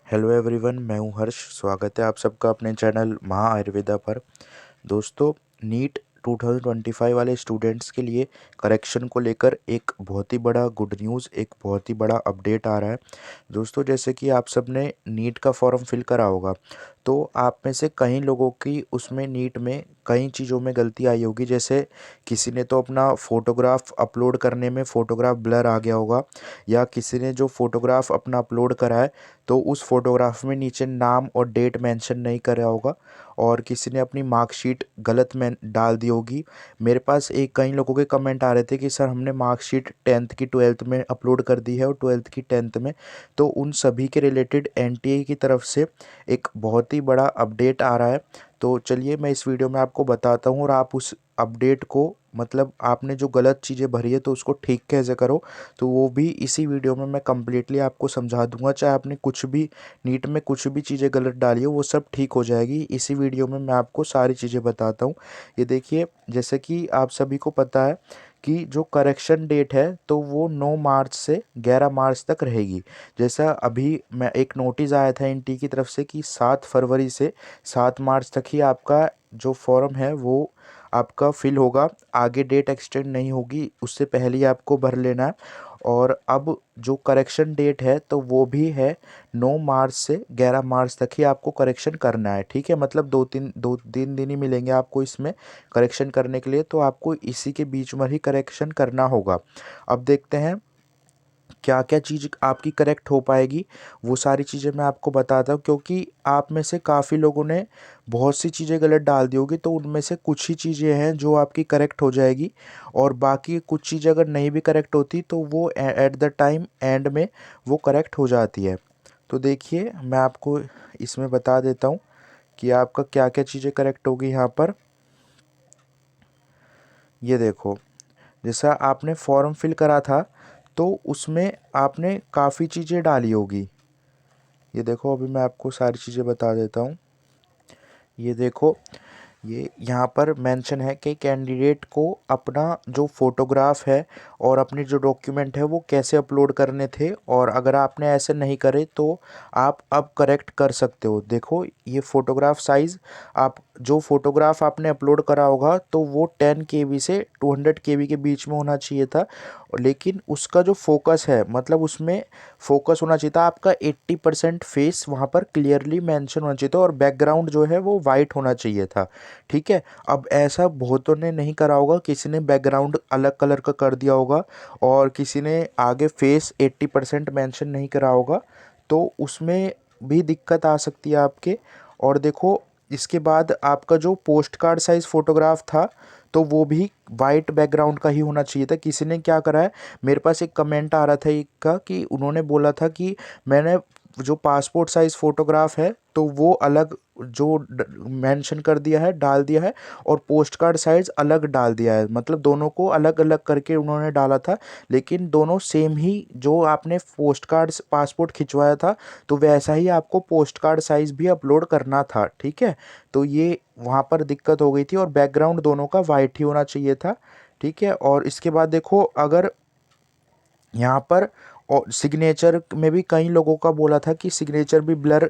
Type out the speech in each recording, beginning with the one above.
Hello everyone, मैं हूं हर्ष। स्वागत है आप सबका अपने चैनल महा आयुर्वेदा पर। दोस्तों, नीट 2025 वाले स्टूडेंट्स के लिए करेक्शन को लेकर एक बहुत ही बड़ा गुड न्यूज़, एक बहुत ही बड़ा अपडेट आ रहा है। दोस्तों, जैसे कि आप सब ने नीट का फॉर्म फिल करा होगा, तो आप में से कई लोगों की उसमें नीट में कई चीज़ों में गलती आई होगी। जैसे किसी ने तो अपना फ़ोटोग्राफ अपलोड करने में फ़ोटोग्राफ ब्लर आ गया होगा, या किसी ने जो फ़ोटोग्राफ अपना अपलोड करा है तो उस फोटोग्राफ में नीचे नाम और डेट मेंशन नहीं करा होगा, और किसी ने अपनी मार्कशीट गलत में डाल दी होगी। मेरे पास कई लोगों के कमेंट आ रहे थे कि सर हमने मार्कशीट 10th की 12th में अपलोड कर दी है और 12th की 10th में। तो उन सभी के रिलेटेड एनटीए की तरफ से एक बहुत ही बड़ा अपडेट आ रहा है। तो चलिए मैं इस वीडियो में आपको बताता हूँ, और आप उस अपडेट को, मतलब आपने जो गलत चीज़ें भरी है तो उसको ठीक कैसे करो, तो वो भी इसी वीडियो में मैं कम्प्लीटली आपको समझा दूंगा। चाहे आपने कुछ भी नीट में कुछ भी चीज़ें गलत डाली हो, वो सब ठीक हो जाएगी। इसी वीडियो में मैं आपको सारी चीज़ें बताता हूँ। ये देखिए, जैसे कि आप सभी को पता है कि जो करेक्शन डेट है तो वो 9 मार्च से 11 मार्च तक रहेगी। जैसा अभी मैं एक नोटिस आया था एनटी की तरफ से कि 7 फरवरी से 7 मार्च तक ही आपका जो फॉर्म है वो आपका फिल होगा। आगे डेट एक्सटेंड नहीं होगी, उससे पहले ही आपको भर लेना है। और अब जो करेक्शन डेट है तो वो भी है 9 मार्च से 11 मार्च तक ही आपको करेक्शन करना है। ठीक है, मतलब दो तीन दिन ही मिलेंगे आपको इसमें करेक्शन करने के लिए, तो आपको इसी के बीच में ही करेक्शन करना होगा। अब देखते हैं क्या क्या चीज़ आपकी करेक्ट हो पाएगी। वो सारी चीज़ें मैं आपको बताता हूँ, क्योंकि आप में से काफ़ी लोगों ने बहुत सी चीज़ें गलत डाल दी होगी, तो उनमें से कुछ ही चीज़ें हैं जो आपकी करेक्ट हो जाएगी, और बाकी कुछ चीज़ें अगर नहीं भी करेक्ट होती तो वो एट द टाइम एंड में वो करेक्ट हो जाती है। तो देखिए, मैं आपको इसमें बता देता हूँ कि आपका क्या क्या चीज़ें करेक्ट होगी यहाँ पर। ये देखो, जैसा आपने फॉर्म फिल करा था तो उसमें आपने काफ़ी चीज़ें डाली होगी। ये देखो, अभी मैं आपको सारी चीज़ें बता देता हूँ। ये देखो, ये यहाँ पर मेंशन है कि कैंडिडेट को अपना जो फोटोग्राफ है और अपने जो डॉक्यूमेंट है वो कैसे अपलोड करने थे, और अगर आपने ऐसे नहीं करे तो आप अब करेक्ट कर सकते हो। देखो, ये फ़ोटोग्राफ साइज़, आप जो फ़ोटोग्राफ आपने अपलोड करा होगा तो वो 10 KB से 200 KB के बीच में होना चाहिए था, लेकिन उसका जो फोकस है, मतलब उसमें फोकस होना चाहिए था आपका 80% फेस वहाँ पर क्लियरली मेंशन होना चाहिए था, और बैकग्राउंड जो है वो वाइट होना चाहिए था। ठीक है, अब ऐसा बहुतों ने नहीं करा होगा, किसी ने बैकग्राउंड अलग कलर का कर दिया होगा, और किसी ने आगे फेस 80% मेंशन नहीं करा होगा, तो उसमें भी दिक्कत आ सकती है आपके। और देखो, इसके बाद आपका जो पोस्ट कार्ड साइज़ फ़ोटोग्राफ था तो वो भी वाइट बैकग्राउंड का ही होना चाहिए था। किसी ने क्या करा है, मेरे पास एक कमेंट आ रहा था एक का, कि उन्होंने बोला था कि मैंने जो पासपोर्ट साइज़ फ़ोटोग्राफ है तो वो अलग जो मेंशन कर दिया है, डाल दिया है, और पोस्ट कार्ड साइज़ अलग डाल दिया है, मतलब दोनों को अलग अलग करके उन्होंने डाला था। लेकिन दोनों सेम ही, जो आपने पोस्ट कार्ड पासपोर्ट खिंचवाया था तो वैसा ही आपको पोस्ट कार्ड साइज़ भी अपलोड करना था। ठीक है, तो ये वहाँ पर दिक्कत हो गई थी, और बैकग्राउंड दोनों का वाइट ही होना चाहिए था। ठीक है, और इसके बाद देखो, अगर यहाँ पर और सिग्नेचर में भी कई लोगों का बोला था कि सिग्नेचर भी ब्लर,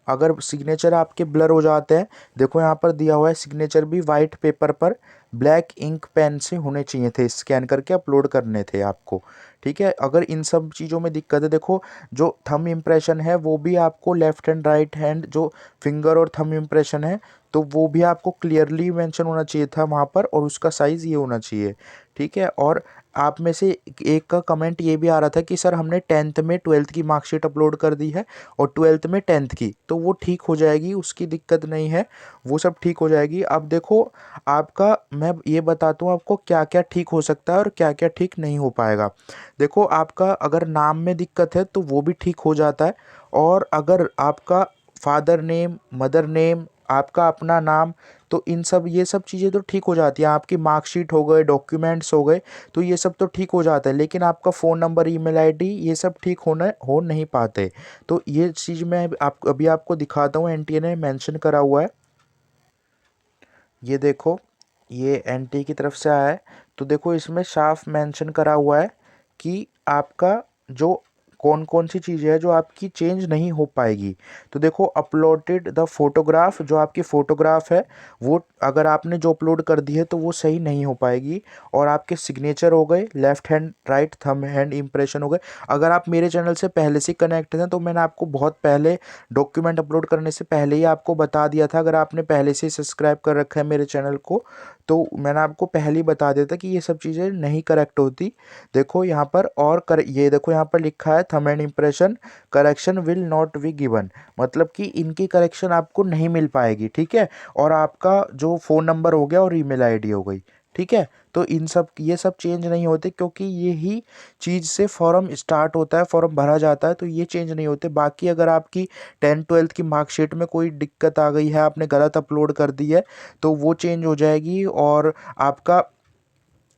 अगर सिग्नेचर आपके ब्लर हो जाते हैं, देखो यहाँ पर दिया हुआ है सिग्नेचर भी वाइट पेपर पर ब्लैक इंक पेन से होने चाहिए थे, स्कैन करके अपलोड करने थे आपको। ठीक है, अगर इन सब चीज़ों में दिक्कत है, देखो जो थंब इम्प्रेशन है वो भी आपको लेफ्ट हैंड राइट हैंड जो फिंगर और थंब इम्प्रेशन है तो वो भी आपको क्लियरली मेंशन होना चाहिए था वहाँ पर, और उसका साइज़ ये होना चाहिए। ठीक है, और आप में से एक का कमेंट ये भी आ रहा था कि सर हमने 10th में 12th की मार्कशीट अपलोड कर दी है और 12th में 10th की, तो वो ठीक हो जाएगी, उसकी दिक्कत नहीं है, वो सब ठीक हो जाएगी। अब देखो, आपका मैं ये बताता हूँ आपको क्या क्या ठीक हो सकता है और क्या क्या ठीक नहीं हो पाएगा। देखो, आपका अगर नाम में दिक्कत है तो वो भी ठीक हो जाता है, और अगर आपका फादर नेम, मदर नेम, आपका अपना नाम, तो इन सब ये सब चीज़ें तो ठीक हो जाती हैं। आपकी मार्कशीट हो गए, डॉक्यूमेंट्स हो गए, तो ये सब तो ठीक हो जाता है, लेकिन आपका फ़ोन नंबर, ईमेल आईडी, ये सब ठीक हो नहीं पाते। तो ये चीज़ मैं आप अभी आपको दिखाता हूँ, एनटीए ने मेंशन करा हुआ है। ये देखो, ये एनटीए की तरफ से आया है, तो देखो इसमें साफ मेंशन करा हुआ है कि आपका जो कौन कौन सी चीज़ें हैं जो आपकी चेंज नहीं हो पाएगी। तो देखो, अपलोडेड द फोटोग्राफ, जो आपकी फ़ोटोग्राफ है वो अगर आपने जो अपलोड कर दी है तो वो सही नहीं हो पाएगी। और आपके सिग्नेचर हो गए, left hand right thumb hand impression हो गए। अगर आप मेरे चैनल से पहले से कनेक्ट हैं तो मैंने आपको बहुत पहले डॉक्यूमेंट अपलोड करने से पहले ही आपको बता दिया था। अगर आपने पहले से सब्सक्राइब कर रखा है मेरे चैनल को तो मैंने आपको पहले ही बता दिया था कि ये सब चीज़ें नहीं करेक्ट होती। देखो यहाँ पर ये देखो यहाँ पर लिखा है thumb and impression correction will not be given, मतलब कि इनकी करेक्शन आपको नहीं मिल पाएगी, ठीक है। और आपका जो फ़ोन नंबर हो गया और ईमेल आईडी हो गई, ठीक है। तो ये सब चेंज नहीं होते, क्योंकि यही चीज़ से फॉर्म स्टार्ट होता है, फॉर्म भरा जाता है, तो ये चेंज नहीं होते। बाकी अगर आपकी 10th-12th की मार्कशीट में कोई दिक्कत आ गई है, आपने गलत अपलोड कर दी है, तो वो चेंज हो जाएगी। और आपका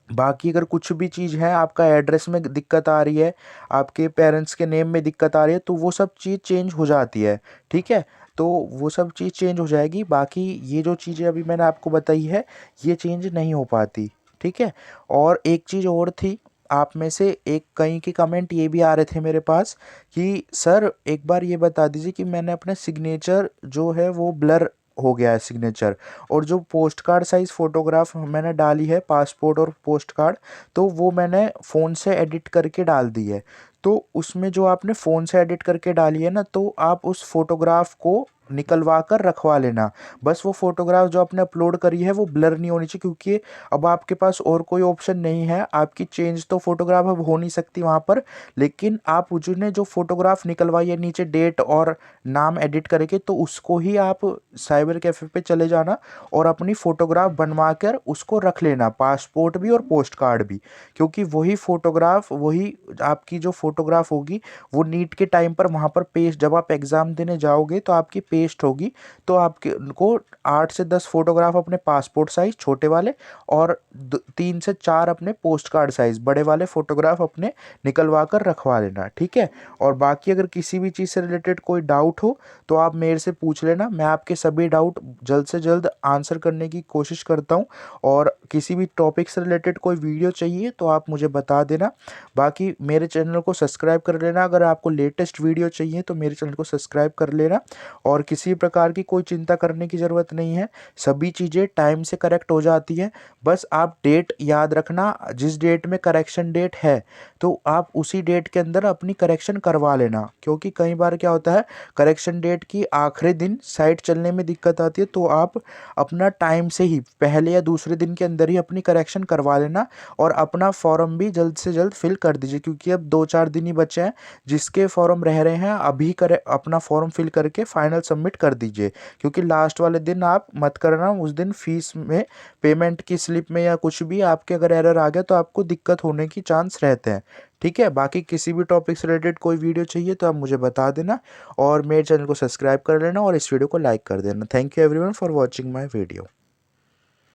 बाकी अगर कुछ भी चीज़ है, आपका एड्रेस में दिक्कत आ रही है, आपके पेरेंट्स के नेम में दिक्कत आ रही है, तो वो सब चीज़ चेंज हो जाती है, ठीक है। तो वो सब चीज़ चेंज हो जाएगी। बाकी ये जो चीज़ें अभी मैंने आपको बताई है ये चेंज नहीं हो पाती, ठीक है। और एक चीज़ और थी, आप में से एक कहीं के कमेंट ये भी आ रहे थे मेरे पास कि सर एक बार ये बता दीजिए कि मैंने अपना सिग्नेचर जो है वो ब्लर हो गया है सिग्नेचर, और जो पोस्ट कार्ड साइज़ फ़ोटोग्राफ मैंने डाली है पासपोर्ट और पोस्ट कार्ड, तो वो मैंने फ़ोन से एडिट करके डाल दी है। तो उसमें जो आपने फ़ोन से एडिट करके डाली है ना, तो आप उस फ़ोटोग्राफ को निकलवा कर रखवा लेना। बस वो फ़ोटोग्राफ जो आपने अपलोड करी है वो ब्लर नहीं होनी चाहिए, क्योंकि अब आपके पास और कोई ऑप्शन नहीं है। आपकी चेंज तो फ़ोटोग्राफ अब हो नहीं सकती वहाँ पर, लेकिन आप उसने जो फ़ोटोग्राफ निकलवाई है नीचे डेट और नाम एडिट करके, तो उसको ही आप साइबर कैफ़े पे चले जाना और अपनी फ़ोटोग्राफ बनवा कर उसको रख लेना, पासपोर्ट भी और पोस्ट कार्ड भी। क्योंकि वही फ़ोटोग्राफ, वही आपकी जो फ़ोटोग्राफ होगी वो नीट के टाइम पर वहाँ पर पेस्ट, जब आप एग्ज़ाम देने जाओगे तो आपकी पेस्ट होगी। तो आपके को 8 से 10 फ़ोटोग्राफ अपने पासपोर्ट साइज़ छोटे वाले और 3 से 4 अपने पोस्ट कार्ड साइज़ बड़े वाले फ़ोटोग्राफ अपने निकलवा कर रखवा लेना, ठीक है। और बाकी अगर किसी भी चीज़ से रिलेटेड कोई डाउट हो तो आप मेरे से पूछ लेना, मैं आपके सभी डाउट जल्द से जल्द आंसर करने की कोशिश करता हूँ। और किसी भी टॉपिक से रिलेटेड कोई वीडियो चाहिए तो आप मुझे बता देना। बाकी मेरे चैनल को सब्सक्राइब कर लेना, अगर आपको लेटेस्ट वीडियो चाहिए तो मेरे चैनल को सब्सक्राइब कर लेना। और किसी प्रकार की कोई चिंता करने की ज़रूरत नहीं है, सभी चीज़ें टाइम से करेक्ट हो जाती हैं। बस आप डेट याद रखना, जिस डेट में करेक्शन डेट है तो आप उसी डेट के अंदर अपनी करेक्शन करवा लेना। क्योंकि कई बार क्या होता है, करेक्शन डेट की आखिरी दिन साइट चलने में दिक्कत आती है, तो आप अपना टाइम से ही पहले या दूसरे दिन के अंदर ही अपनी करेक्शन करवा लेना। और अपना फॉर्म भी जल्द से जल्द फिल कर दीजिए, क्योंकि अब 2-4 दिन ही बचे हैं। जिसके फॉर्म रह रहे हैं अभी करे, अपना फॉर्म फिल करके फाइनल सबमिट कर दीजिए। क्योंकि लास्ट वाले दिन आप मत करना, उस दिन फीस में, पेमेंट की स्लिप में या कुछ भी आपके अगर एरर आ गया तो आपको दिक्कत होने की चांस रहते हैं, ठीक है। बाकी किसी भी टॉपिक से रिलेटेड कोई वीडियो चाहिए तो आप मुझे बता देना, और मेरे चैनल को सब्सक्राइब कर लेना और इस वीडियो को लाइक कर देना। Thank you everyone for watching my video.